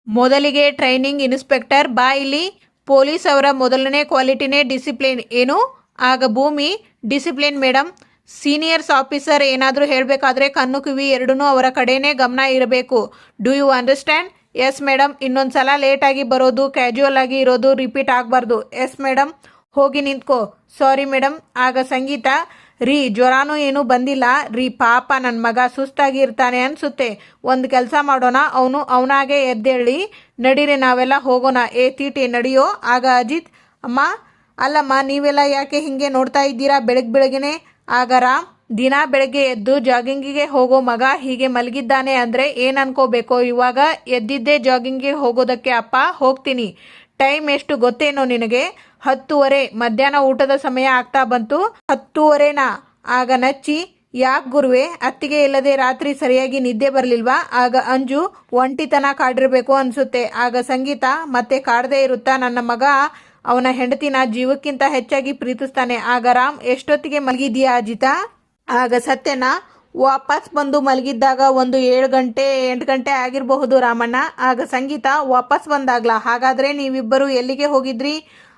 ಮೊದಲಿಗೆ training inspector ಬಾ ಇಲ್ಲಿ. ಪೊಲೀಸ್ ಅವರ ಮೊದಲನೇ ಕ್ವಾಲಿಟಿನೇ ಡಿಸಿಪ್ಲಿನ್. ಏನು? ಆಗ ಭೂಮಿ, ಡಿಸಿಪ್ಲಿನ್ ಮೇಡಮ್. ಸೀನಿಯರ್ಸ್ ಆಫೀಸರ್ ಏನಾದರೂ ಹೇಳಬೇಕಾದ್ರೆ ಕಣ್ಣು ಕಿವಿ ಎರಡೂ ಅವರ ಕಡೆನೇ ಗಮನ ಇರಬೇಕು. Do you understand? Yes madam. ಇನ್ನೊಂದು ಸಲ ಲೇಟಾಗಿ ಬರೋದು, ಕ್ಯಾಜುವಲ್ ಆಗಿ ಇರೋದು ರಿಪೀಟ್ ಆಗಬಾರ್ದು. Yes madam. ಹೋಗಿ ನಿಂತ್ಕೋ. Sorry madam. ಆಗ ಸಂಗೀತ, ರೀ ಜ್ವರಾನೂ ಏನೂ ಬಂದಿಲ್ಲ ರೀ, ಪಾಪ ನನ್ನ ಮಗ ಸುಸ್ತಾಗಿ ಇರ್ತಾನೆ ಅನಿಸುತ್ತೆ. ಒಂದು ಕೆಲಸ ಮಾಡೋಣ, ಅವನಾಗೆ ಎದ್ದೇಳಿ ನಡೀರಿ, ನಾವೆಲ್ಲ ಹೋಗೋಣ. ಏ ತೀಟಿ ನಡಿಯೋ. ಆಗ ಅಜಿತ್, ಅಮ್ಮ, ಅಲ್ಲಮ್ಮ ನೀವೆಲ್ಲ ಯಾಕೆ ಹೀಗೆ ನೋಡ್ತಾ ಇದ್ದೀರಾ ಬೆಳಗ್ಗೆನೆ? ಆಗ ರಾಮ್, ದಿನ ಬೆಳಗ್ಗೆ ಎದ್ದು ಜಾಗಿಂಗಿಗೆ ಹೋಗೋ ಮಗ ಹೀಗೆ ಮಲಗಿದ್ದಾನೆ ಅಂದರೆ ಏನು ಅನ್ಕೋಬೇಕೋ? ಇವಾಗ ಎದ್ದಿದ್ದೇ ಜಾಗಿಂಗಿಗೆ ಹೋಗೋದಕ್ಕೆ. ಅಪ್ಪ ಹೋಗ್ತೀನಿ. ಟೈಮ್ ಎಷ್ಟು ಗೊತ್ತೇನೋ ನಿನಗೆ? 10:30. ಮಧ್ಯಾಹ್ನ ಊಟದ ಸಮಯ ಆಗ್ತಾ ಬಂತು. 10:30ನಾ? ಆಗ ನಚ್ಚಿ, ಯಾಕೆ ಗುರುವೆ, ಅತ್ತಿಗೆ ಇಲ್ಲದೆ ರಾತ್ರಿ ಸರಿಯಾಗಿ ನಿದ್ದೆ ಬರಲಿಲ್ವಾ? ಆಗ ಅಂಜು, ಒಂಟಿತನ ಕಾಡಿರಬೇಕು ಅನಿಸುತ್ತೆ. ಆಗ ಸಂಗೀತ, ಮತ್ತೆ ಕಾಡದೇ ಇರುತ್ತಾ? ನನ್ನ ಮಗ ಅವನ ಹೆಂಡತಿನ ಜೀವಕ್ಕಿಂತ ಹೆಚ್ಚಾಗಿ ಪ್ರೀತಿಸ್ತಾನೆ. ಆಗ ರಾಮ್, ಎಷ್ಟೊತ್ತಿಗೆ ಮಲಗಿದ್ಯಾ ಅಜಿತ? ಆಗ ಸತ್ಯನ, ವಾಪಸ್ ಬಂದು ಮಲಗಿದ್ದಾಗ ಒಂದು 7 ಗಂಟೆ 8 ಗಂಟೆ ಆಗಿರಬಹುದು ರಾಮಣ್ಣ. ಆಗ ಸಂಗೀತ, ವಾಪಸ್ ಬಂದಾಗ್ಲಾ? ಹಾಗಾದರೆ ನೀವಿಬ್ಬರು ಎಲ್ಲಿಗೆ ಹೋಗಿದ್ರಿ?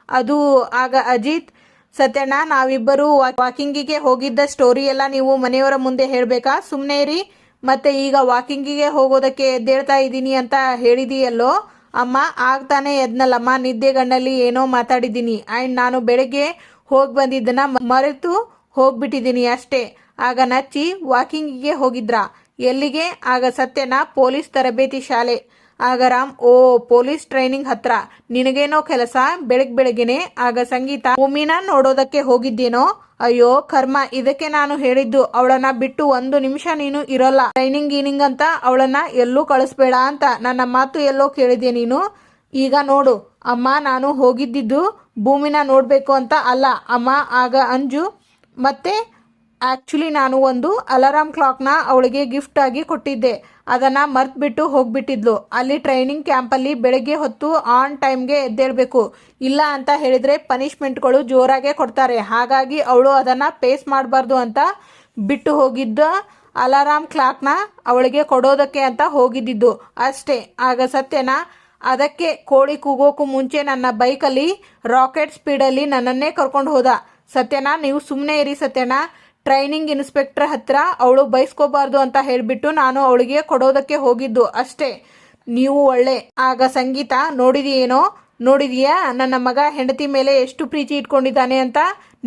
ಅದು ಆಗ ಅಜಿತ್, ಸತ್ಯಣ್ಣ, ನಾವಿಬ್ಬರು ವಾಕಿಂಗಿಗೆ ಹೋಗಿದ್ದ ಸ್ಟೋರಿ ಎಲ್ಲ ನೀವು ಮನೆಯವರ ಮುಂದೆ ಹೇಳಬೇಕಾ? ಸುಮ್ಮನೆ ಇರಿ. ಮತ್ತೆ ಈಗ ವಾಕಿಂಗಿಗೆ ಹೋಗೋದಕ್ಕೆ ಎದ್ದೇಳ್ತಾ ಇದ್ದೀನಿ ಅಂತ ಹೇಳಿದೆಯಲ್ಲೋ? ಅಮ್ಮ, ಆಗ್ತಾನೆ ಎದ್ನಲ್ಲಮ್ಮ, ನಿದ್ದೆಗಣ್ಣಲ್ಲಿ ಏನೋ ಮಾತಾಡಿದ್ದೀನಿ. ಆ್ಯಂಡ್ ನಾನು ಬೆಳಗ್ಗೆ ಹೋಗಿ ಬಂದಿದ್ದನ್ನು ಮರೆತು ಹೋಗ್ಬಿಟ್ಟಿದ್ದೀನಿ ಅಷ್ಟೇ. ಆಗ ನಚ್ಚಿ, ವಾಕಿಂಗಿಗೆ ಹೋಗಿದ್ರಾ? ಎಲ್ಲಿಗೆ? ಆಗ ಸತ್ಯನ, ಪೊಲೀಸ್ ತರಬೇತಿ ಶಾಲೆ. ಆಗ ರಾಮ್, ಓ, ಪೊಲೀಸ್ ಟ್ರೈನಿಂಗ್ ಹತ್ರ ನಿನಗೇನೋ ಕೆಲಸ ಬೆಳಗ್ಗೆನೆ? ಆಗ ಸಂಗೀತ, ಭೂಮಿನ ನೋಡೋದಕ್ಕೆ ಹೋಗಿದ್ದೇನೋ? ಅಯ್ಯೋ ಕರ್ಮ, ಇದಕ್ಕೆ ನಾನು ಹೇಳಿದ್ದು ಅವಳನ್ನ ಬಿಟ್ಟು 1 ನಿಮಿಷ ನೀನು ಇರೋಲ್ಲ. ಟ್ರೈನಿಂಗ್ ಅಂತ ಅವಳನ್ನ ಎಲ್ಲೂ ಕಳಿಸ್ಬೇಡ ಅಂತ. ನನ್ನ ಮಾತು ಎಲ್ಲೋ ಕೇಳಿದೆ ನೀನು? ಈಗ ನೋಡು ಅಮ್ಮ, ನಾನು ಹೋಗಿದ್ದಿದ್ದು ಭೂಮಿನ ನೋಡಬೇಕು ಅಂತ ಅಲ್ಲ ಅಮ್ಮ. ಆಗ ಅಂಜು, ಮತ್ತೆ ಆ್ಯಕ್ಚುಲಿ ನಾನು ಒಂದು ಅಲಾರಾಮ್ ಕ್ಲಾಕ್ನ ಅವಳಿಗೆ ಗಿಫ್ಟ್ ಆಗಿ ಕೊಟ್ಟಿದ್ದೆ. ಅದನ್ನು ಮರ್ತ್ಬಿಟ್ಟು ಹೋಗ್ಬಿಟ್ಟಿದ್ಲು. ಅಲ್ಲಿ ಟ್ರೈನಿಂಗ್ ಕ್ಯಾಂಪಲ್ಲಿ ಬೆಳಗ್ಗೆ ಹೊತ್ತು ಆನ್ ಟೈಮ್ಗೆ ಎದ್ದೇಳಬೇಕು. ಇಲ್ಲ ಅಂತ ಹೇಳಿದರೆ ಪನಿಷ್ಮೆಂಟ್ಗಳು ಜೋರಾಗೆ ಕೊಡ್ತಾರೆ. ಹಾಗಾಗಿ ಅವಳು ಅದನ್ನು ಪೇಸ್ ಮಾಡಬಾರ್ದು ಅಂತ ಬಿಟ್ಟು ಹೋಗಿದ್ದ ಅಲಾರಾಮ್ ಕ್ಲಾಕ್ನ ಅವಳಿಗೆ ಕೊಡೋದಕ್ಕೆ ಅಂತ ಹೋಗಿದ್ದಿದ್ದು ಅಷ್ಟೇ. ಆಗ ಸತ್ಯನ, ಅದಕ್ಕೆ ಕೋಳಿ ಕೂಗೋಕ್ಕೂ ಮುಂಚೆ ನನ್ನ ಬೈಕಲ್ಲಿ ರಾಕೆಟ್ ಸ್ಪೀಡಲ್ಲಿ ನನ್ನನ್ನೇ ಕರ್ಕೊಂಡು ಹೋದ. ಸತ್ಯನ, ನೀವು ಸುಮ್ಮನೆ ಇರಿ ಸತ್ಯನ. ಟ್ರೈನಿಂಗ್ ಇನ್ಸ್ಪೆಕ್ಟರ್ ಹತ್ರ ಅವಳು ಬೈಸ್ಕೋಬಾರ್ದು ಅಂತ ಹೇಳಿಬಿಟ್ಟು ನಾನು ಅವಳಿಗೆ ಕೊಡೋದಕ್ಕೆ ಹೋಗಿದ್ದು ಅಷ್ಟೇ. ನೀವು ಒಳ್ಳೆ. ಆಗ ಸಂಗೀತ, ನೋಡಿದೀಯಾ ನನ್ನ ಮಗ ಹೆಂಡತಿ ಮೇಲೆ ಎಷ್ಟು ಪ್ರೀತಿ ಇಟ್ಕೊಂಡಿದ್ದಾನೆ ಅಂತ?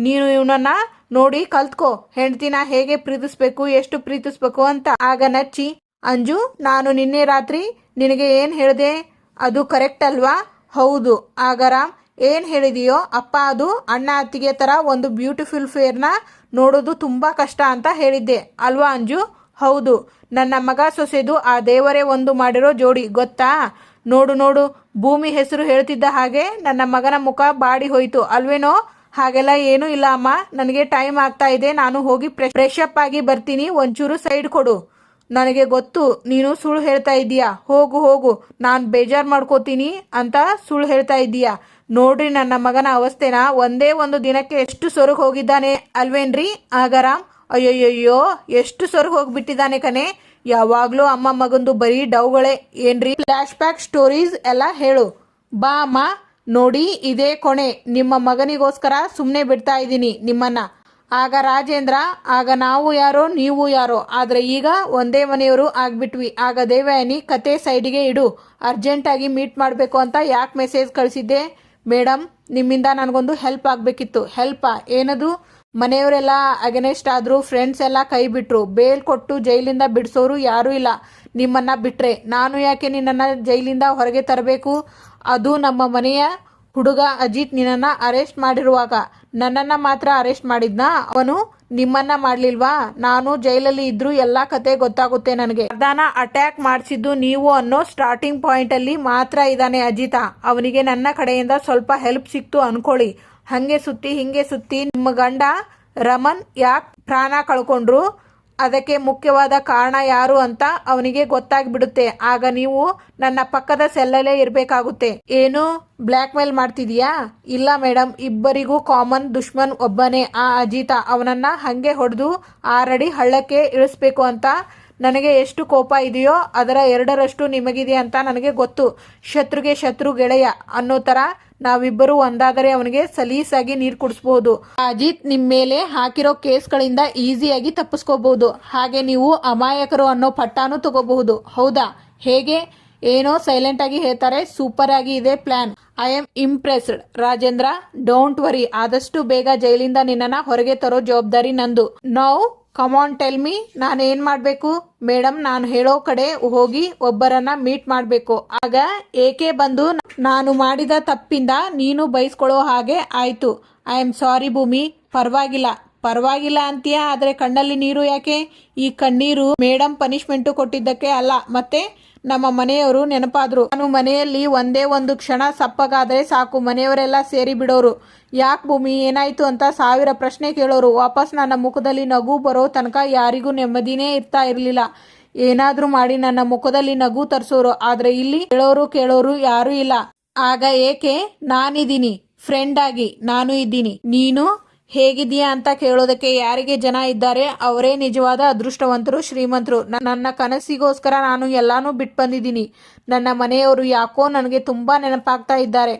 ನೀನು ಇವನನ್ನ ನೋಡಿ ಕಲ್ತ್ಕೋ, ಹೆಂಡತಿನ ಹೇಗೆ ಪ್ರೀತಿಸ್ಬೇಕು, ಎಷ್ಟು ಪ್ರೀತಿಸ್ಬೇಕು ಅಂತ. ಆಗ ನಚ್ಚಿ, ಅಂಜು, ನಾನು ನಿನ್ನೆ ರಾತ್ರಿ ನಿನಗೆ ಏನು ಹೇಳಿದೆ? ಅದು ಕರೆಕ್ಟ್ ಅಲ್ವಾ? ಹೌದು. ಆಗ ರಾಮ್, ಏನು ಹೇಳಿದೆಯೋ? ಅಪ್ಪ, ಅದು ಅಣ್ಣ ಅತ್ತಿಗೆ ಥರ ಒಂದು ಬ್ಯೂಟಿಫುಲ್ ಫೇರ್ನ ನೋಡೋದು ತುಂಬ ಕಷ್ಟ ಅಂತ ಹೇಳಿದ್ದೆ ಅಲ್ವಾ ಅಂಜು? ಹೌದು. ನನ್ನ ಮಗ ಸೊಸೆದು ಆ ದೇವರೇ ಒಂದು ಮಾಡಿರೋ ಜೋಡಿ ಗೊತ್ತಾ? ನೋಡು, ಭೂಮಿ ಹೆಸರು ಹೇಳ್ತಿದ್ದ ಹಾಗೆ ನನ್ನ ಮಗನ ಮುಖ ಬಾಡಿ ಹೋಯಿತು ಅಲ್ವೇನೋ? ಹಾಗೆಲ್ಲ ಏನೂ ಇಲ್ಲ ಅಮ್ಮ, ನನಗೆ ಟೈಮ್ ಆಗ್ತಾ ಇದೆ, ನಾನು ಹೋಗಿ ಫ್ರೆಶ್ ಅಪ್ ಆಗಿ ಬರ್ತೀನಿ. ಒಂಚೂರು ಸೈಡ್ ಕೊಡು. ನನಗೆ ಗೊತ್ತು ನೀನು ಸುಳ್ಳು ಹೇಳ್ತಾ ಇದ್ದೀಯಾ. ಹೋಗು, ನಾನು ಬೇಜಾರು ಮಾಡ್ಕೋತೀನಿ ಅಂತ ಸುಳ್ಳು ಹೇಳ್ತಾ ಇದ್ದೀಯಾ. ನೋಡ್ರಿ ನನ್ನ ಮಗನ ಅವಸ್ಥೆನ, ಒಂದೇ ಒಂದು ದಿನಕ್ಕೆ ಎಷ್ಟು ಸೊರಗು ಹೋಗಿದ್ದಾನೆ ಅಲ್ವೇನ್ರಿ? ಆಗ ರಾಮ್, ಅಯ್ಯೋಯ್ಯೋ, ಎಷ್ಟು ಸೊರಗು ಹೋಗ್ಬಿಟ್ಟಿದ್ದಾನೆ ಕಣೆ. ಯಾವಾಗಲೂ ಅಮ್ಮ ಮಗಂದು ಬರೀ ಡೌಗಳೇ ಏನ್ರಿ? ಫ್ಲ್ಯಾಶ್ ಬ್ಯಾಕ್ ಸ್ಟೋರೀಸ್ ಎಲ್ಲ ಹೇಳು. ಬಾ ಅಮ್ಮ, ನೋಡಿ ಇದೇ ಕೊನೆ. ನಿಮ್ಮ ಮಗನಿಗೋಸ್ಕರ ಸುಮ್ಮನೆ ಬಿಡ್ತಾ ಇದ್ದೀನಿ ನಿಮ್ಮನ್ನ. ಆಗ ರಾಜೇಂದ್ರ, ಆಗ ನಾವು ಯಾರೋ ನೀವು ಯಾರೋ, ಆದರೆ ಈಗ ಒಂದೇ ಮನೆಯವರು ಆಗ್ಬಿಟ್ವಿ. ಆಗ ದೇವಯಾನಿ, ಕತೆ ಸೈಡಿಗೆ ಇಡು, ಅರ್ಜೆಂಟಾಗಿ ಮೀಟ್ ಮಾಡಬೇಕು ಅಂತ ಯಾಕೆ ಮೆಸೇಜ್ ಕಳಿಸಿದ್ದೆ? ಮೇಡಮ್, ನಿಮ್ಮಿಂದ ನನಗೊಂದು ಹೆಲ್ಪ್ ಆಗಬೇಕಿತ್ತು. ಹೆಲ್ಪಾ? ಏನದು? ಮನೆಯವರೆಲ್ಲ ಅಗೇನೆಸ್ಟ್ ಆದರೂ, ಫ್ರೆಂಡ್ಸ್ ಎಲ್ಲ ಕೈ ಬಿಟ್ಟರು. ಬೇಲ್ ಕೊಟ್ಟು ಜೈಲಿಂದ ಬಿಡಿಸೋರು ಯಾರೂ ಇಲ್ಲ ನಿಮ್ಮನ್ನು ಬಿಟ್ಟರೆ. ನಾನು ಯಾಕೆ ನಿನ್ನನ್ನು ಜೈಲಿಂದ ಹೊರಗೆ ತರಬೇಕು? ಅದು ನಮ್ಮ ಮನೆಯ ಹುಡುಗ ಅಜಿತ್ ನಿನ್ನನ್ನು ಅರೆಸ್ಟ್ ಮಾಡಿರುವಾಗ ನನ್ನನ್ನು ಮಾತ್ರ ಅರೆಸ್ಟ್ ಮಾಡಿದ್ನಾ? ಅವನು ನಿಮ್ಮನ್ನ ಮಾಡಲಿಲ್ವಾ? ನಾನು ಜೈಲಲ್ಲಿ ಇದ್ರೂ ಎಲ್ಲ ಕತೆ ಗೊತ್ತಾಗುತ್ತೆ ನನಗೆ. ಪ್ರಧಾನ ಅಟ್ಯಾಕ್ ಮಾಡಿಸಿದ್ದು ನೀವು ಅನ್ನೋ ಸ್ಟಾರ್ಟಿಂಗ್ ಪಾಯಿಂಟಲ್ಲಿ ಮಾತ್ರ ಇದ್ದಾನೆ ಅಜಿತ. ಅವನಿಗೆ ನನ್ನ ಕಡೆಯಿಂದ ಸ್ವಲ್ಪ ಹೆಲ್ಪ್ ಸಿಕ್ತು ಅನ್ಕೊಳ್ಳಿ. ಹಂಗೆ ಸುತ್ತಿ ಹಿಂಗೆ ಸುತ್ತಿ ನಿಮ್ಮ ಗಂಡ ರಮನ್ ಯಾಕೆ ಪ್ರಾಣ ಕಳ್ಕೊಂಡ್ರು, ಅದಕ್ಕೆ ಮುಖ್ಯವಾದ ಕಾರಣ ಯಾರು ಅಂತ ಅವನಿಗೆ ಗೊತ್ತಾಗ್ಬಿಡುತ್ತೆ. ಆಗ ನೀವು ನನ್ನ ಪಕ್ಕದ ಸೆಲ್ಲಲ್ಲೇ ಇರಬೇಕಾಗುತ್ತೆ. ಏನು ಬ್ಲ್ಯಾಕ್ ಮೇಲ್ ಮಾಡ್ತಿದೀಯಾ? ಇಲ್ಲ ಮೇಡಮ್, ಇಬ್ಬರಿಗೂ ಕಾಮನ್ ದುಶ್ಮನ್ ಒಬ್ಬನೇ, ಆ ಅಜಿತ. ಅವನನ್ನ ಹಂಗೆ ಹೊಡೆದು 6 ಅಡಿ ಹಳ್ಳಕ್ಕೆ ಇಳಿಸ್ಬೇಕು ಅಂತ ನನಗೆ ಎಷ್ಟು ಕೋಪ ಇದೆಯೋ ಅದರ 2ರಷ್ಟು ನಿಮಗಿದೆ ಅಂತ ನನಗೆ ಗೊತ್ತು. ಶತ್ರುಗೆ ಶತ್ರು ಗೆಳೆಯ ಅನ್ನೋ ಥರ ನಾವಿಬ್ಬರು ಒಂದಾದರೆ ಅವನಿಗೆ ಸಲೀಸಾಗಿ ನೀರು ಕುಡಿಸ್ಬೋದು. ಅಜಿತ್ ನಿಮ್ಮ ಮೇಲೆ ಹಾಕಿರೋ ಕೇಸ್ಗಳಿಂದ ಈಸಿಯಾಗಿ ತಪ್ಪಿಸ್ಕೋಬಹುದು. ಹಾಗೆ ನೀವು ಅಮಾಯಕರು ಅನ್ನೋ ಪಟ್ಟಾನು ತಗೋಬಹುದು. ಹೌದಾ? ಹೇಗೆ? ಏನೋ ಸೈಲೆಂಟ್ ಆಗಿ ಹೇಳ್ತಾರೆ. ಸೂಪರ್ ಆಗಿ ಇದೆ plan. I am impressed. Rajendra, don't worry. ಆದಷ್ಟು ಬೇಗ ಜೈಲಿಂದ ನಿನ್ನನ್ನು ಹೊರಗೆ ತರೋ ಜವಾಬ್ದಾರಿ ನಂದು. ನೌ ಕಮಾನ್ ಟೆಲ್ ಮೀ, ನಾನು ಏನು ಮಾಡಬೇಕು? ಮೇಡಮ್, ನಾನು ಹೇಳೋ ಕಡೆ ಹೋಗಿ ಒಬ್ಬರನ್ನ ಮೀಟ್ ಮಾಡಬೇಕು. ಆಗ ಏಕೆ ಬಂದು ನಾನು ಮಾಡಿದ ತಪ್ಪಿಂದ ನೀನು ಬೈಸ್ಕೊಳ್ಳೋ ಹಾಗೆ ಆಯಿತು. ಐ ಆಮ್ ಸಾರಿ ಭೂಮಿ. ಪರವಾಗಿಲ್ಲ ಅಂತೀಯ, ಆದರೆ ಕಣ್ಣಲ್ಲಿ ನೀರು ಯಾಕೆ? ಈ ಕಣ್ಣೀರು ಮೇಡಮ್ ಪನಿಷ್ಮೆಂಟು ಕೊಟ್ಟಿದ್ದಕ್ಕೆ ಅಲ್ಲ, ಮತ್ತೆ ನಮ್ಮ ಮನೆಯವರು ನೆನಪಾದ್ರು. ನಾನು ಮನೆಯಲ್ಲಿ ಒಂದೇ ಒಂದು ಕ್ಷಣ ಸಪ್ಪಗಾದರೆ ಸಾಕು, ಮನೆಯವರೆಲ್ಲ ಸೇರಿ ಬಿಡೋರು. ಯಾಕೆ ಭೂಮಿ, ಏನಾಯ್ತು ಅಂತ 1000 ಪ್ರಶ್ನೆ ಕೇಳೋರು. ವಾಪಸ್ ನನ್ನ ಮುಖದಲ್ಲಿ ನಗು ಬರೋ ತನಕ ಯಾರಿಗೂ ನೆಮ್ಮದಿನೇ ಇರ್ತಾ ಇರಲಿಲ್ಲ. ಏನಾದರೂ ಮಾಡಿ ನನ್ನ ಮುಖದಲ್ಲಿ ನಗು ತರಿಸೋರು. ಆದರೆ ಇಲ್ಲಿ ಕೇಳೋರು ಯಾರೂ ಇಲ್ಲ. ಆಗ ಏಕೆ? ನಾನಿದ್ದೀನಿ, ಫ್ರೆಂಡ್ ಆಗಿ ನಾನು ಇದ್ದೀನಿ. ನೀನು ಹೇಗಿದೆಯಾ ಅಂತ ಕೇಳೋದಕ್ಕೆ ಯಾರಿಗೆ ಜನ ಇದ್ದಾರೆ ಅವರೇ ನಿಜವಾದ ಅದೃಷ್ಟವಂತರು, ಶ್ರೀಮಂತರು. ನನ್ನ ಕನಸಿಗೋಸ್ಕರ ನಾನು ಎಲ್ಲಾನು ಬಿಟ್ಟು ಬಂದಿದ್ದೀನಿ. ನನ್ನ ಮನೆಯವರು ಯಾಕೋ ನನಗೆ ತುಂಬ ನೆನಪಾಗ್ತಾ ಇದ್ದಾರೆ.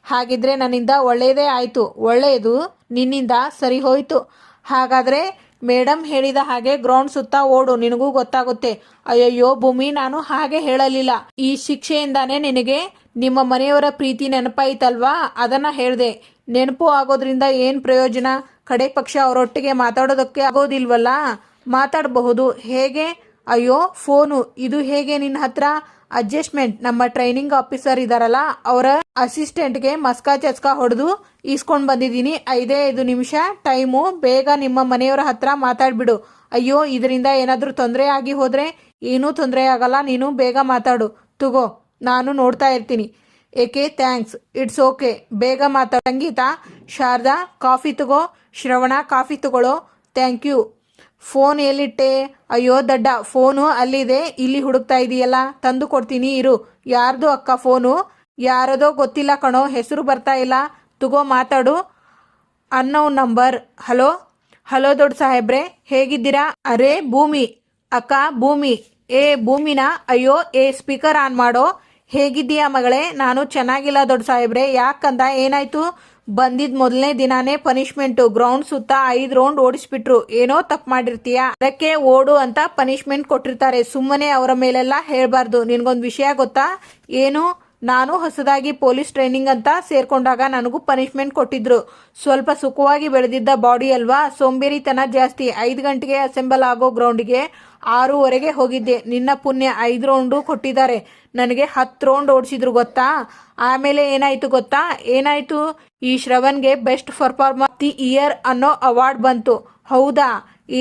ಹಾಗಿದ್ರೆ ನನ್ನಿಂದ ಒಳ್ಳೆಯದೇ ಆಯಿತು. ಒಳ್ಳೆಯದು ನಿನ್ನಿಂದ ಸರಿ ಹೋಯಿತು. ಹಾಗಾದರೆ ಮೇಡಮ್ ಹೇಳಿದ ಹಾಗೆ ಗ್ರೌಂಡ್ ಸುತ್ತ ಓಡು, ನಿನಗೂ ಗೊತ್ತಾಗುತ್ತೆ. ಅಯ್ಯಯ್ಯೋ ಭೂಮಿ, ನಾನು ಹಾಗೆ ಹೇಳಲಿಲ್ಲ. ಈ ಶಿಕ್ಷೆಯಿಂದಾನೇ ನಿನಗೆ ನಿಮ್ಮ ಮನೆಯವರ ಪ್ರೀತಿ ನೆನಪಾಯಿತಲ್ವಾ, ಅದನ್ನ ಹೇಳಿದೆ. ನೆನಪು ಆಗೋದ್ರಿಂದ ಏನು ಪ್ರಯೋಜನ? ಕಡೆ ಪಕ್ಷ ಅವರೊಟ್ಟಿಗೆ ಮಾತಾಡೋದಕ್ಕೆ ಆಗೋದಿಲ್ವಲ್ಲ? ಮಾತಾಡಬಹುದು. ಹೇಗೆ? ಅಯ್ಯೋ ಫೋನು, ಇದು ಹೇಗೆ ನಿನ್ನ ಹತ್ರ? ಅಡ್ಜಸ್ಟ್ಮೆಂಟ್ ನಮ್ಮ ಟ್ರೈನಿಂಗ್ ಆಫೀಸರ್ ಇದಾರಲ್ಲ, ಅವರ ಅಸಿಸ್ಟೆಂಟ್ಗೆ ಮಸ್ಕಾ ಚಸ್ಕಾ ಹೊಡೆದು ಈಸ್ಕೊಂಡು ಬಂದಿದ್ದೀನಿ. 5 ನಿಮಿಷ ಟೈಮು. ಬೇಗ ನಿಮ್ಮ ಮನೆಯವರ ಹತ್ರ ಮಾತಾಡ್ಬಿಡು. ಅಯ್ಯೋ, ಇದರಿಂದ ಏನಾದರೂ ತೊಂದರೆ ಆಗಿ ಹೋದರೆ? ಏನೂ ತೊಂದರೆ ಆಗಲ್ಲ, ನೀನು ಬೇಗ ಮಾತಾಡು. ತಗೋ, ನಾನು ನೋಡ್ತಾ ಇರ್ತೀನಿ. ಏಕೆ? Thanks, it's okay. ಬೇಗ ಮಾತಾಡು. ಸಂಗೀತ, ಶಾರದಾ ಕಾಫಿ ತಗೋ. ಶ್ರವಣ ಕಾಫಿ ತಗೊಳ್ಳೋ. Thank you. ಫೋನ್ ಎಲ್ಲಿಟ್ಟೆ? ಅಯ್ಯೋ ದಡ್ಡ, ಫೋನು ಅಲ್ಲಿದೆ. ಇಲ್ಲಿ ಹುಡುಕ್ತಾ ಇದೆಯಲ್ಲ, ತಂದು ಕೊಡ್ತೀನಿ ಇರು. ಯಾರ್ದು ಅಕ್ಕ ಫೋನು? ಯಾರದೋ ಗೊತ್ತಿಲ್ಲ ಕಣೋ, ಹೆಸರು ಬರ್ತಾ ಇಲ್ಲ. ತಗೋ ಮಾತಾಡು. Unknown number. ಹಲೋ ದೊಡ್ಡ ಸಾಹೇಬ್ರೆ, ಹೇಗಿದ್ದೀರಾ? ಅರೆ ಭೂಮಿ ಅಕ್ಕ, ಭೂಮಿ. ಭೂಮಿನಾ? ಅಯ್ಯೋ ಸ್ಪೀಕರ್ ಆನ್ ಮಾಡೋ. ಹೇಗಿದ್ದೀಯಾ ಮಗಳೇ? ನಾನು ಚೆನ್ನಾಗಿಲ್ಲ ದೊಡ್ಡ ಸಾಹೇಬ್ರೆ. ಯಾಕಂದ? ಏನಾಯ್ತು? ಬಂದಿದ್ ಮೊದಲನೇ ದಿನಾನೇ ಪನಿಷ್ಮೆಂಟು. ಗ್ರೌಂಡ್ ಸುತ್ತ 5 ರೌಂಡ್ ಓಡಿಸ್ಬಿಟ್ರು. ಏನೋ ತಪ್ಪು ಮಾಡಿರ್ತೀಯ, ಅದಕ್ಕೆ ಓಡು ಅಂತ ಪನಿಷ್ಮೆಂಟ್ ಕೊಟ್ಟಿರ್ತಾರೆ. ಸುಮ್ಮನೆ ಅವರ ಮೇಲೆಲ್ಲ ಹೇಳ್ಬಾರ್ದು. ನಿನ್ಗೊಂದು ವಿಷಯ ಗೊತ್ತಾ? ಏನು? ನಾನು ಹೊಸದಾಗಿ ಪೊಲೀಸ್ ಟ್ರೈನಿಂಗ್ ಅಂತ ಸೇರ್ಕೊಂಡಾಗ ನನಗೂ ಪನಿಷ್ಮೆಂಟ್ ಕೊಟ್ಟಿದ್ರು. ಸ್ವಲ್ಪ ಸುಖವಾಗಿ ಬೆಳೆದಿದ್ದ ಬಾಡಿ ಅಲ್ವಾ, ಸೋಂಬೇರಿತನ ಜಾಸ್ತಿ. 5 ಗಂಟೆಗೆ ಅಸೆಂಬಲ್ ಆಗೋ ಗ್ರೌಂಡಿಗೆ 6:15 ಹೋಗಿದ್ದೆ. ನಿನ್ನ ಪುಣ್ಯ 5 ರೌಂಡು ಕೊಟ್ಟಿದ್ದಾರೆ. ನನಗೆ 10 ರೌಂಡ್ ಓಡಿಸಿದ್ರು ಗೊತ್ತಾ? ಆಮೇಲೆ ಏನಾಯ್ತು ಗೊತ್ತಾ? ಏನಾಯ್ತು? ಈ ಶ್ರವಣ್ಗೆ ಬೆಸ್ಟ್ ಪರ್ಫಾರ್ಮರ್ ದಿ ಇಯರ್ ಅನ್ನೋ ಅವಾರ್ಡ್ ಬಂತು. ಹೌದಾ?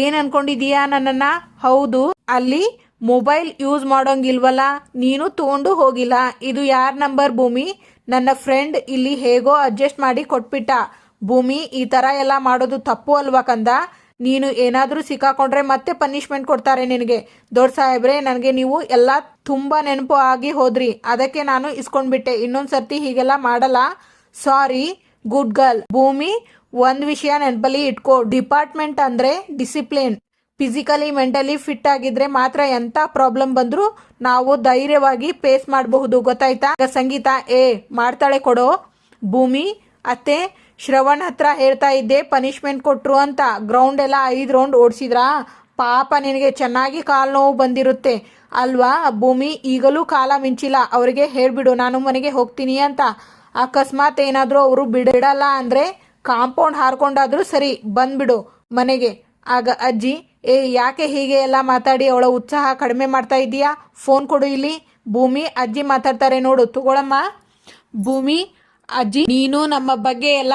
ಏನ್ ಅನ್ಕೊಂಡಿದೀಯಾ ನನ್ನನ್ನ? ಹೌದು. ಅಲ್ಲಿ ಮೊಬೈಲ್ ಯೂಸ್ ಮಾಡೋಂಗಿಲ್ವಲ್ಲ, ನೀನು ತಗೊಂಡು ಹೋಗಿಲ್ಲ. ಇದು ಯಾರ ನಂಬರ್ ಭೂಮಿ? ನನ್ನ ಫ್ರೆಂಡ್ ಇಲ್ಲಿ ಹೇಗೋ ಅಡ್ಜಸ್ಟ್ ಮಾಡಿ ಕೊಟ್ಬಿಟ್ಟ. ಭೂಮಿ, ಈ ಥರ ಎಲ್ಲ ಮಾಡೋದು ತಪ್ಪು ಅಲ್ವಾ ಕಂದ? ನೀನು ಏನಾದರೂ ಸಿಕ್ಕಾಕೊಂಡ್ರೆ ಮತ್ತೆ ಪನಿಷ್ಮೆಂಟ್ ಕೊಡ್ತಾರೆ ನಿನಗೆ. ದೊಡ್ಡ ಸಾಹೇಬ್ರೆ, ನನಗೆ ನೀವು ಎಲ್ಲ ತುಂಬ ನೆನಪು ಆಗಿ ಹೋದ್ರಿ, ಅದಕ್ಕೆ ನಾನು ಇಸ್ಕೊಂಡ್ಬಿಟ್ಟೆ. ಇನ್ನೊಂದು ಸರ್ತಿ ಹೀಗೆಲ್ಲ ಮಾಡಲ್ಲ. ಸಾರಿ, ಗುಡ್ ಗರ್ಲ್. ಭೂಮಿ, ಒಂದು ವಿಷಯ ನೆನಪಲ್ಲಿ ಇಟ್ಕೋ. ಡಿಪಾರ್ಟ್ಮೆಂಟ್ ಅಂದರೆ ಡಿಸಿಪ್ಲಿನ್. ಫಿಸಿಕಲಿ ಮೆಂಟಲಿ ಫಿಟ್ ಆಗಿದ್ರೆ ಮಾತ್ರ ಎಂಥ ಪ್ರಾಬ್ಲಮ್ ಬಂದರೂ ನಾವು ಧೈರ್ಯವಾಗಿ ಫೇಸ್ ಮಾಡಬಹುದು, ಗೊತ್ತಾಯ್ತಾ? ಸಂಗೀತ, ಮಾಡ್ತಾಳೆ ಕೊಡೋ. ಭೂಮಿ, ಅತ್ತೆ, ಶ್ರವಣ್ ಹತ್ರ ಹೇಳ್ತಾ ಇದ್ದೆ ಪನಿಷ್ಮೆಂಟ್ ಕೊಟ್ರು ಅಂತ. ಗ್ರೌಂಡ್ ಎಲ್ಲ 5 ರೌಂಡ್ ಓಡಿಸಿದ್ರಾ? ಪಾಪ, ನಿನಗೆ ಚೆನ್ನಾಗಿ ಕಾಲು ನೋವು ಬಂದಿರುತ್ತೆ ಅಲ್ವಾ ಭೂಮಿ? ಈಗಲೂ ಕಾಲ ಮಿಂಚಿಲ್ಲ. ಅವರಿಗೆ ಹೇಳ್ಬಿಡು ನಾನು ಮನೆಗೆ ಹೋಗ್ತೀನಿ ಅಂತ. ಅಕಸ್ಮಾತ್ ಏನಾದರೂ ಅವರು ಬಿಡಲ್ಲ ಅಂದರೆ ಕಾಂಪೌಂಡ್ ಹಾರ್ಕೊಂಡಾದ್ರೂ ಸರಿ, ಬಂದ್ಬಿಡು ಮನೆಗೆ. ಆಗ ಅಜ್ಜಿ, ಯಾಕೆ ಹೀಗೆ ಎಲ್ಲ ಮಾತಾಡಿ ಅವಳ ಉತ್ಸಾಹ ಕಡಿಮೆ ಮಾಡ್ತಾ ಇದೀಯಾ? ಫೋನ್ ಕೊಡು ಇಲ್ಲಿ. ಭೂಮಿ, ಅಜ್ಜಿ ಮಾತಾಡ್ತಾರೆ ನೋಡು, ತಗೊಳಮ್ಮ. ಭೂಮಿ, ಅಜ್ಜಿ, ನೀನು ನಮ್ಮ ಬಗ್ಗೆ ಎಲ್ಲ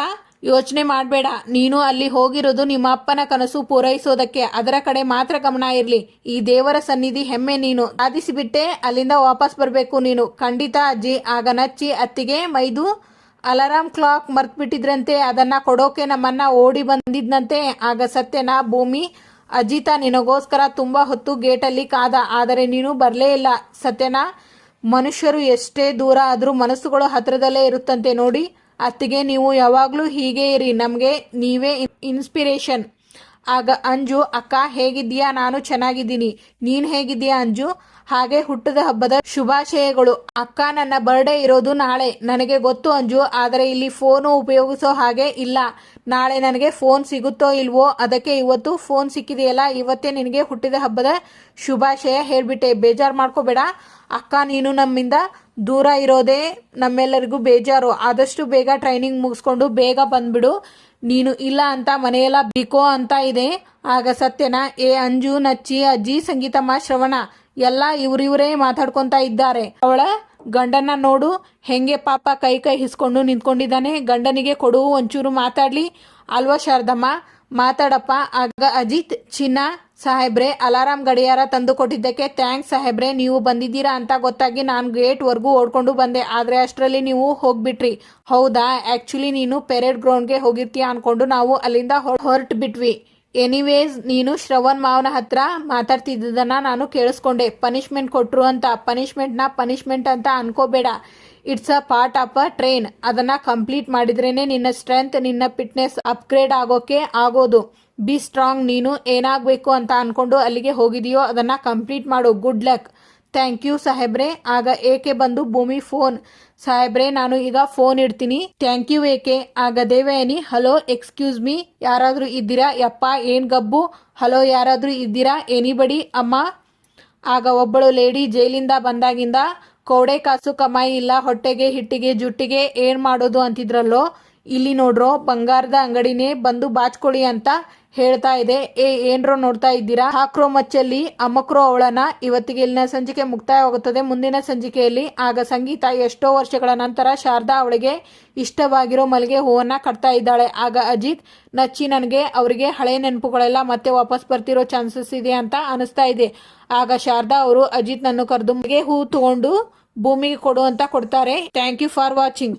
ಯೋಚನೆ ಮಾಡಬೇಡ. ನೀನು ಅಲ್ಲಿ ಹೋಗಿರೋದು ನಿಮ್ಮ ಅಪ್ಪನ ಕನಸು ಪೂರೈಸೋದಕ್ಕೆ. ಅದರ ಕಡೆ ಮಾತ್ರ ಗಮನ ಇರಲಿ. ಈ ದೇವರ ಸನ್ನಿಧಿ ಹೆಮ್ಮೆ ನೀನು ಸಾಧಿಸಿಬಿಟ್ಟೆ. ಅಲ್ಲಿಂದ ವಾಪಸ್ ಬರಬೇಕು ನೀನು. ಖಂಡಿತ ಅಜ್ಜಿ. ಆಗ ನಚ್ಚಿ ಅತ್ತಿಗೆ ಮೈದು ಅಲಾರಾಮ್ ಕ್ಲಾಕ್ ಮರ್ತ್ಬಿಟ್ಟಿದ್ರಂತೆ, ಅದನ್ನ ಕೊಡೋಕೆ ನಮ್ಮನ್ನ ಓಡಿ ಬಂದಿದ್ನಂತೆ. ಆಗ ಸತ್ಯನ, ಭೂಮಿ, ಅಜಿತ ನಿನಗೋಸ್ಕರ ತುಂಬ ಹೊತ್ತು ಗೇಟಲ್ಲಿ ಕಾದ, ಆದರೆ ನೀನು ಬರಲೇ ಇಲ್ಲ. ಸತ್ಯನ, ಮನುಷ್ಯರು ಎಷ್ಟೇ ದೂರ ಆದರೂ ಮನಸ್ಸುಗಳು ಹತ್ರದಲ್ಲೇ ಇರುತ್ತಂತೆ ನೋಡಿ. ಅತ್ತಿಗೆ, ನೀವು ಯಾವಾಗಲೂ ಹೀಗೆ ಇರಿ. ನಮಗೆ ನೀವೇ ಇನ್ಸ್ಪಿರೇಷನ್. ಆಗ ಅಂಜು, ಅಕ್ಕ ಹೇಗಿದ್ದೀಯಾ? ನಾನು ಚೆನ್ನಾಗಿದ್ದೀನಿ. ನೀನು ಹೇಗಿದ್ದೀಯಾ ಅಂಜು? ಹಾಗೆ ಹುಟ್ಟದ ಹಬ್ಬದ ಶುಭಾಶಯಗಳು ಅಕ್ಕ. ನನ್ನ ಬರ್ಡೇ ಇರೋದು ನಾಳೆ. ನನಗೆ ಗೊತ್ತು ಅಂಜು, ಆದರೆ ಇಲ್ಲಿ ಫೋನು ಉಪಯೋಗಿಸೋ ಹಾಗೆ ಇಲ್ಲ. ನಾಳೆ ನನಗೆ ಫೋನ್ ಸಿಗುತ್ತೋ ಇಲ್ವೋ, ಅದಕ್ಕೆ ಇವತ್ತು ಫೋನ್ ಸಿಕ್ಕಿದೆಯಲ್ಲ, ಇವತ್ತೇ ನಿನಗೆ ಹುಟ್ಟಿದ ಹಬ್ಬದ ಶುಭಾಶಯ ಹೇಳಿಬಿಟ್ಟೆ. ಬೇಜಾರು ಮಾಡ್ಕೋಬೇಡ ಅಕ್ಕ. ನೀನು ನಮ್ಮಿಂದ ದೂರ ಇರೋದೇ ನಮ್ಮೆಲ್ಲರಿಗೂ ಬೇಜಾರು. ಆದಷ್ಟು ಬೇಗ ಟ್ರೈನಿಂಗ್ ಮುಗಿಸ್ಕೊಂಡು ಬೇಗ ಬಂದ್ಬಿಡು. ನೀನು ಇಲ್ಲ ಅಂತ ಮನೆಯೆಲ್ಲ ಬಿಕೋ ಅಂತ ಇದೆ. ಆಗ ಸತ್ಯನ, ಏ ಅಂಜು, ನಚ್ಚಿ, ಅಜ್ಜಿ, ಸಂಗೀತಮ್ಮ, ಶ್ರವಣ ಎಲ್ಲ ಇವರಿವರೇ ಮಾತಾಡ್ಕೊತಾ ಇದ್ದಾರೆ. ಅವಳ ಗಂಡನ ನೋಡು ಹೆಂಗೆ ಪಾಪ ಕೈ ಹಿಸ್ಕೊಂಡು ನಿಂತ್ಕೊಂಡಿದ್ದಾನೆ. ಗಂಡನಿಗೆ ಕೊಡು, ಒಂಚೂರು ಮಾತಾಡ್ಲಿ ಅಲ್ವಾ ಶಾರದಮ್ಮ? ಮಾತಾಡಪ್ಪ. ಆಗ ಅಜಿತ್, ಚಿನ್ನ ಸಾಹೇಬ್ರೆ, ಅಲಾರಾಮ್ ಗಡಿಯಾರ ತಂದು ಕೊಟ್ಟಿದ್ದಕ್ಕೆ ಥ್ಯಾಂಕ್ಸ್ ಸಾಹೇಬ್ರೆ. ನೀವು ಬಂದಿದ್ದೀರಾ ಅಂತ ಗೊತ್ತಾಗಿ ನಾನು ಗೇಟ್ವರೆಗೂ ಓಡ್ಕೊಂಡು ಬಂದೆ, ಆದರೆ ಅಷ್ಟರಲ್ಲಿ ನೀವು ಹೋಗ್ಬಿಟ್ರಿ. ಹೌದಾ? ಆ್ಯಕ್ಚುಲಿ ನೀನು ಪೆರೇಡ್ ಗ್ರೌಂಡ್ಗೆ ಹೋಗಿರ್ತೀಯ ಅಂದ್ಕೊಂಡು ನಾವು ಅಲ್ಲಿಂದ ಹೊರಟು ಬಿಟ್ವಿ. ಎನಿವೇಸ್, ನೀನು ಶ್ರವಣ್ ಮಾವನ ಹತ್ರ ಮಾತಾಡ್ತಿದ್ದದನ್ನ ನಾನು ಕೇಳಿಸ್ಕೊಂಡೆ. ಪನಿಷ್ಮೆಂಟ್ ಕೊಟ್ಟರು ಅಂತ. ಪನಿಷ್ಮೆಂಟ್ ಅಂತ ಅನ್ಕೋಬೇಡ. It's a part of a train. ಅದನ್ನು ಕಂಪ್ಲೀಟ್ ಮಾಡಿದ್ರೇನೆ ನಿನ್ನ ಸ್ಟ್ರೆಂತ್, ನಿನ್ನ ಫಿಟ್ನೆಸ್ ಅಪ್ಗ್ರೇಡ್ ಆಗೋದು. Be strong. ನೀನು ಏನಾಗಬೇಕು ಅಂತ ಅಂದ್ಕೊಂಡು ಅಲ್ಲಿಗೆ ಹೋಗಿದೆಯೋ ಅದನ್ನು ಕಂಪ್ಲೀಟ್ ಮಾಡು. Good luck. ಥ್ಯಾಂಕ್ ಯು ಸಾಹೇಬ್ರೆ. ಆಗ ಏಕೆ ಬಂದು ಭೂಮಿ, ಫೋನ್ ಸಾಹೇಬ್ರೆ ನಾನು ಈಗ ಫೋನ್ ಇಡ್ತೀನಿ. ಥ್ಯಾಂಕ್ ಯು ಏಕೆ. ಆಗ ದೇವಯಾನಿ, ಹಲೋ ಎಕ್ಸ್ಕ್ಯೂಸ್ ಮೀ, ಯಾರಾದರೂ ಇದ್ದೀರಾ? ಯಪ್ಪ ಏನು ಗಬ್ಬು. ಹಲೋ, ಯಾರಾದರೂ ಇದ್ದೀರಾ? ಎನಿಬಡಿ ಅಮ್ಮ. ಆಗ ಒಬ್ಬಳು ಲೇಡಿ ಜೈಲಿಂದ ಬಂದಾಗಿಂದ ಕೌಡೆ ಕಾಸು ಕಮಾಯಿ ಇಲ್ಲ, ಹೊಟ್ಟೆಗೆ ಹಿಟ್ಟಿಗೆ ಜುಟ್ಟಿಗೆ ಏನು ಮಾಡೋದು ಅಂತಿದ್ರಲ್ಲೋ, ಇಲ್ಲಿ ನೋಡ್ರೋ ಬಂಗಾರದ ಅಂಗಡಿನೇ ಬಂದು ಬಾಚ್ಕೊಳ್ಳಿ ಅಂತ ಹೇಳ್ತಾ ಇದೆ. ಏನ್ರೋ ನೋಡ್ತಾ ಇದ್ದೀರಾ? ಹಾಕ್ರೋ ಮಚ್ಚಲ್ಲಿ ಅಮ್ಮಕ್ರೋ ಅವಳನ್ನ. ಇವತ್ತಿಗೆ ಇಲ್ಲಿನ ಸಂಚಿಕೆ ಮುಕ್ತಾಯವಾಗುತ್ತದೆ. ಮುಂದಿನ ಸಂಚಿಕೆಯಲ್ಲಿ ಆಗ ಸಂಗೀತ ಎಷ್ಟೋ ವರ್ಷಗಳ ನಂತರ ಶಾರದಾ ಅವಳಿಗೆ ಇಷ್ಟವಾಗಿರೋ ಮಲ್ಲಿಗೆ ಹೂವನ್ನ ಕಟ್ತಾ ಇದ್ದಾಳೆ. ಆಗ ಅಜಿತ್, ನಚ್ಚಿ, ನನಗೆ ಅವರಿಗೆ ಹಳೆ ನೆನಪುಗಳೆಲ್ಲ ಮತ್ತೆ ವಾಪಸ್ ಬರ್ತಿರೋ ಚಾನ್ಸಸ್ ಇದೆ ಅಂತ ಅನಿಸ್ತಾ ಇದೆ. ಆಗ ಶಾರದಾ ಅವರು ಅಜಿತ್ ನನ್ನು ಕರೆದು ಮಲ್ಲಿಗೆ ಹೂ ತಗೊಂಡು ಭೂಮಿಗೆ ಕೊಡು ಅಂತ ಕೊಡ್ತಾರೆ. Thank you for watching.